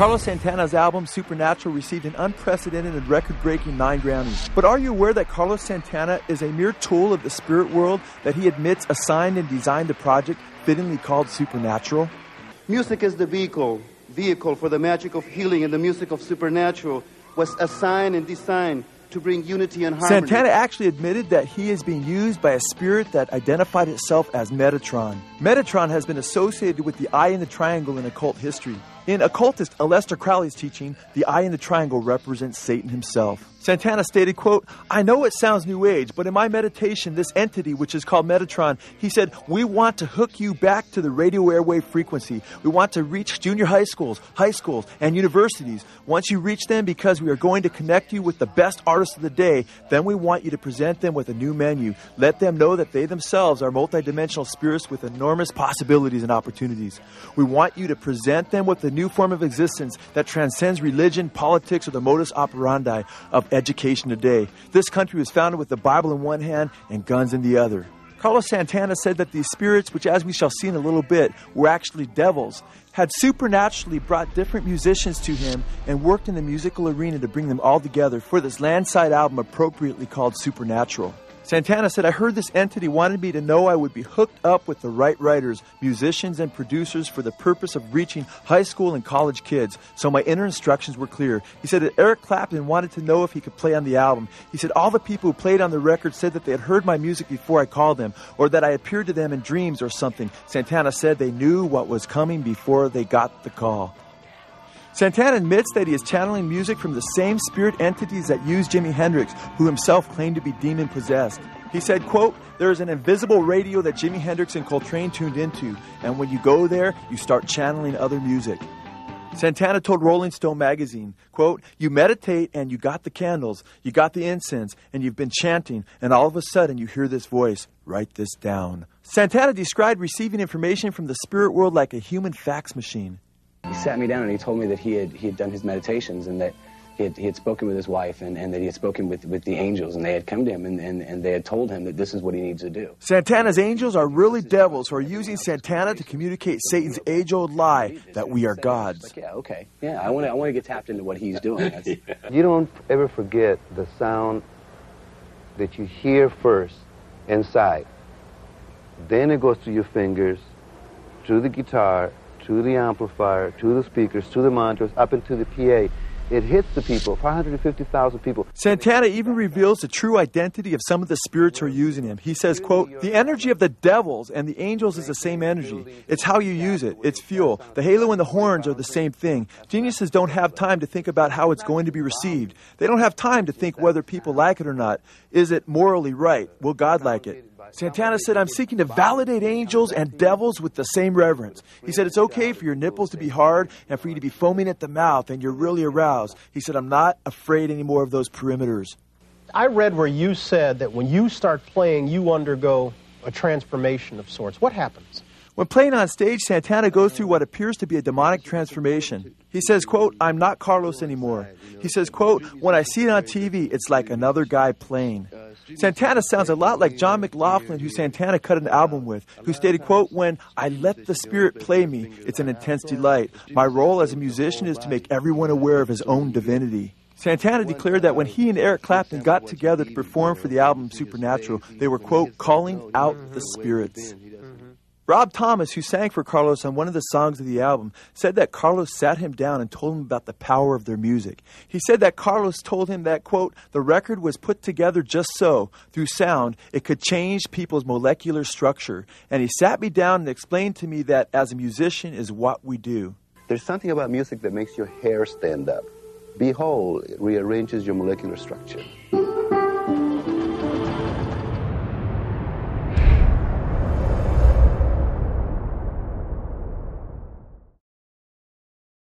Carlos Santana's album, Supernatural, received an unprecedented and record-breaking 9 Grammys. But are you aware that Carlos Santana is a mere tool of the spirit world, that he admits assigned and designed a project fittingly called Supernatural? Music is the vehicle for the magic of healing, and the music of Supernatural was assigned and designed to bring unity and harmony. Santana actually admitted that he is being used by a spirit that identified itself as Metatron. Metatron has been associated with the eye in the triangle in occult history. In occultist Aleister Crowley's teaching, the eye in the triangle represents Satan himself. Santana stated, quote, "I know it sounds New Age, but in my meditation, this entity, which is called Metatron," he said, "we want to hook you back to the radio airwave frequency. We want to reach junior high schools, and universities. Once you reach them, because we are going to connect you with the best artists of the day, then we want you to present them with a new menu. Let them know that they themselves are multidimensional spirits with enormous possibilities and opportunities. We want you to present them with a new form of existence that transcends religion, politics, or the modus operandi of education today. This country was founded with the Bible in one hand and guns in the other." Carlos Santana said that these spirits, which as we shall see in a little bit, were actually devils, had supernaturally brought different musicians to him and worked in the musical arena to bring them all together for this landside album appropriately called Supernatural. Santana said, "I heard this entity wanted me to know I would be hooked up with the right writers, musicians, and producers for the purpose of reaching high school and college kids, so my inner instructions were clear." He said that Eric Clapton wanted to know if he could play on the album. He said all the people who played on the record said that they had heard my music before I called them, or that I appeared to them in dreams or something. Santana said they knew what was coming before they got the call. Santana admits that he is channeling music from the same spirit entities that used Jimi Hendrix, who himself claimed to be demon-possessed. He said, quote, "There is an invisible radio that Jimi Hendrix and Coltrane tuned into, and when you go there, you start channeling other music." Santana told Rolling Stone magazine, quote, "You meditate and you got the candles, you got the incense, and you've been chanting, and all of a sudden you hear this voice, write this down." Santana described receiving information from the spirit world like a human fax machine. He sat me down and he told me that he had done his meditations, and that he had spoken with his wife, and that he had spoken with the angels, and they had come to him and they had told him that this is what he needs to do. Santana's angels are really devils who are using Santana to communicate Satan's age-old lie that we are gods. Like, yeah, okay. Yeah, I want to get tapped into what he's doing. You don't ever forget the sound that you hear first inside. Then it goes through your fingers, through the guitar, to the amplifier, to the speakers, to the monitors, up into the PA. It hits the people, 550,000 people. Santana even reveals the true identity of some of the spirits who are using him. He says, quote, "The energy of the devils and the angels is the same energy. It's how you use it. It's fuel. The halo and the horns are the same thing. Geniuses don't have time to think about how it's going to be received. They don't have time to think whether people like it or not. Is it morally right? Will God like it?" Santana said, "I'm seeking to validate angels and devils with the same reverence." He said, "It's okay for your nipples to be hard and for you to be foaming at the mouth and you're really aroused." He said, "I'm not afraid anymore of those perimeters." I read where you said that when you start playing, you undergo a transformation of sorts. What happens? When playing on stage, Santana goes through what appears to be a demonic transformation. He says, quote, "I'm not Carlos anymore." He says, quote, "When I see it on TV, it's like another guy playing." Santana sounds a lot like John McLaughlin, who Santana cut an album with, who stated, quote, "When I let the Spirit play me, it's an intense delight. My role as a musician is to make everyone aware of his own divinity." Santana declared that when he and Eric Clapton got together to perform for the album Supernatural, they were, quote, "calling out the spirits." Rob Thomas, who sang for Carlos on one of the songs of the album, said that Carlos sat him down and told him about the power of their music. He said that Carlos told him that, quote, "the record was put together just so, through sound, it could change people's molecular structure. And he sat me down and explained to me that as a musician is what we do." There's something about music that makes your hair stand up. Behold, it rearranges your molecular structure.